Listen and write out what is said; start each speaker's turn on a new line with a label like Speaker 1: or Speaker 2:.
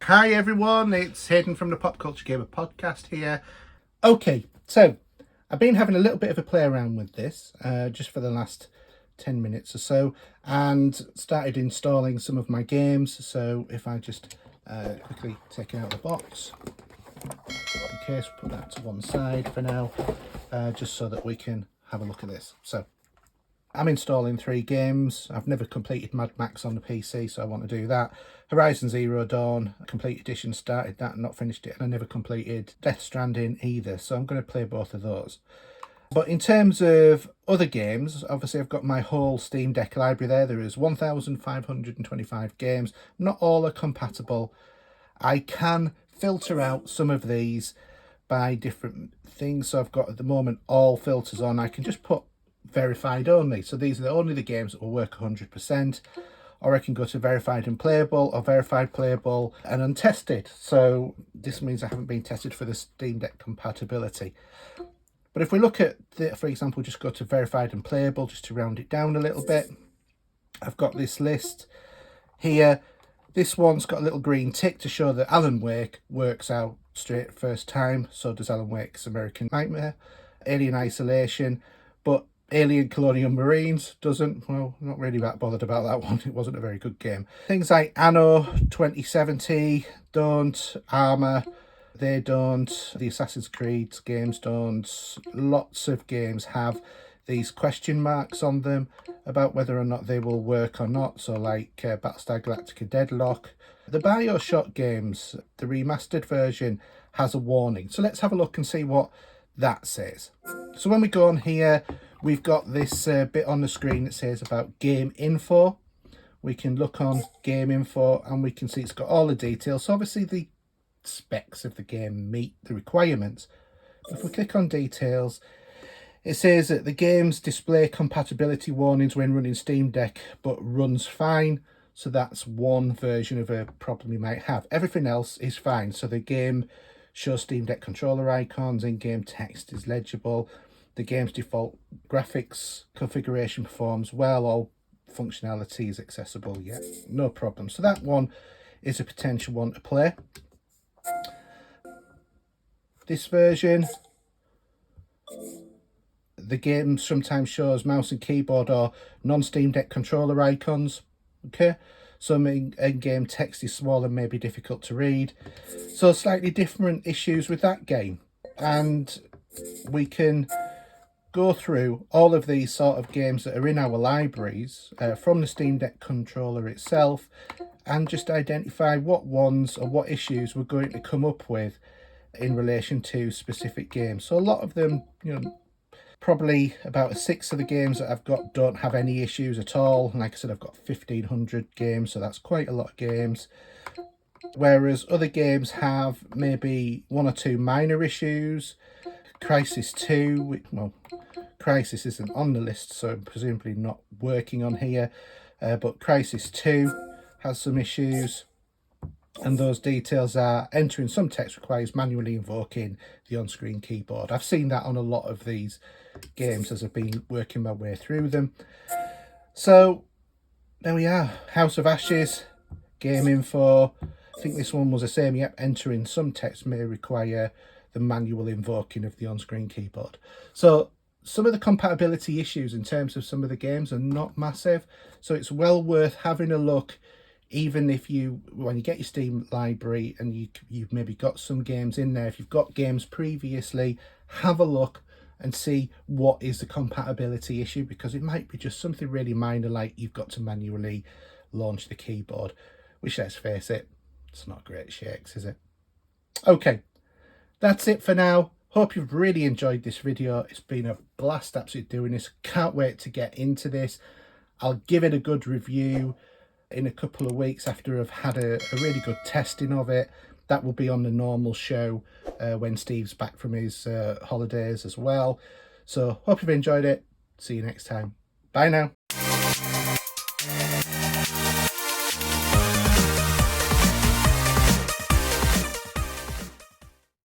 Speaker 1: Hi everyone, it's Hayden from the Pop Culture Gamer podcast here. Okay, so I've been having a little bit of a play around with this just for the last 10 minutes or so, and started installing some of my games. So if I just quickly take it out of the box, in case, put that to one side for now, just so that we can have a look at this. So I'm installing 3 games. I've never completed Mad Max on the PC, so I want to do that. Horizon Zero Dawn, Complete Edition, started that and not finished it, and I never completed Death Stranding either, so I'm going to play both of those. But in terms of other games, obviously I've got my whole Steam Deck library there. There is 1,525 games. Not all are compatible. I can filter out some of these by different things. So I've got at the moment all filters on. I can just put verified only. So these are only the games that will work 100%. Or I can go to verified and playable, or verified playable and untested. So this means I haven't been tested for the Steam Deck compatibility. But if we look at, for example, just go to verified and playable, just to round it down a little bit. I've got this list here. This one's got a little green tick to show that Alan Wake works out straight first time. So does Alan Wake's American Nightmare. Alien Isolation, but Alien Colonial Marines doesn't. Well, not really that bothered about that one. It wasn't a very good game. Things like Anno 2070 don't. Armour, they don't. The Assassin's Creed games don't. Lots of games have these question marks on them about whether or not they will work or not. So like Battlestar Galactica Deadlock. The BioShock games, the remastered version, has a warning. So let's have a look and see what that says. So when we go on here, we've got this bit on the screen that says about game info. We can look on game info and we can see it's got all the details. So obviously the specs of the game meet the requirements. If we click on details, it says that the games display compatibility warnings when running Steam Deck, but runs fine. So that's one version of a problem you might have. Everything else is fine. So the game shows Steam Deck controller icons, in-game text is legible. The game's default graphics configuration performs well. All functionality is accessible. Yeah, no problem. So that one is a potential one to play. This version, the game sometimes shows mouse and keyboard or non-Steam Deck controller icons. Okay, some in-game text is small and may be difficult to read. So slightly different issues with that game. And we can go through all of these sort of games that are in our libraries from the Steam Deck controller itself, and just identify what ones or what issues we're going to come up with in relation to specific games. So a lot of them, probably about 6 of the games that I've got don't have any issues at all. And like I said, I've got 1,500 games, so that's quite a lot of games. Whereas other games have maybe 1 or 2 minor issues. Crysis 2, well, Crysis isn't on the list, so presumably not working on here. But Crysis 2 has some issues. And those details are entering some text requires manually invoking the on-screen keyboard. I've seen that on a lot of these games as I've been working my way through them. So there we are. House of Ashes, game info. I think this one was the same. Yep, entering some text may require the manual invoking of the on-screen keyboard. So some of the compatibility issues in terms of some of the games are not massive. So it's well worth having a look. Even if when you get your Steam library and you've maybe got some games in there, if you've got games previously, have a look and see what is the compatibility issue, because it might be just something really minor, like you've got to manually launch the keyboard, which, let's face it, it's not great shakes, is it? Okay, that's it for now. Hope you've really enjoyed this video. It's been a blast absolutely doing this. Can't wait to get into this. I'll give it a good review in a couple of weeks after I've had a really good testing of it. That will be on the normal show when Steve's back from his holidays as well. So hope you've enjoyed it. See you next time. Bye now.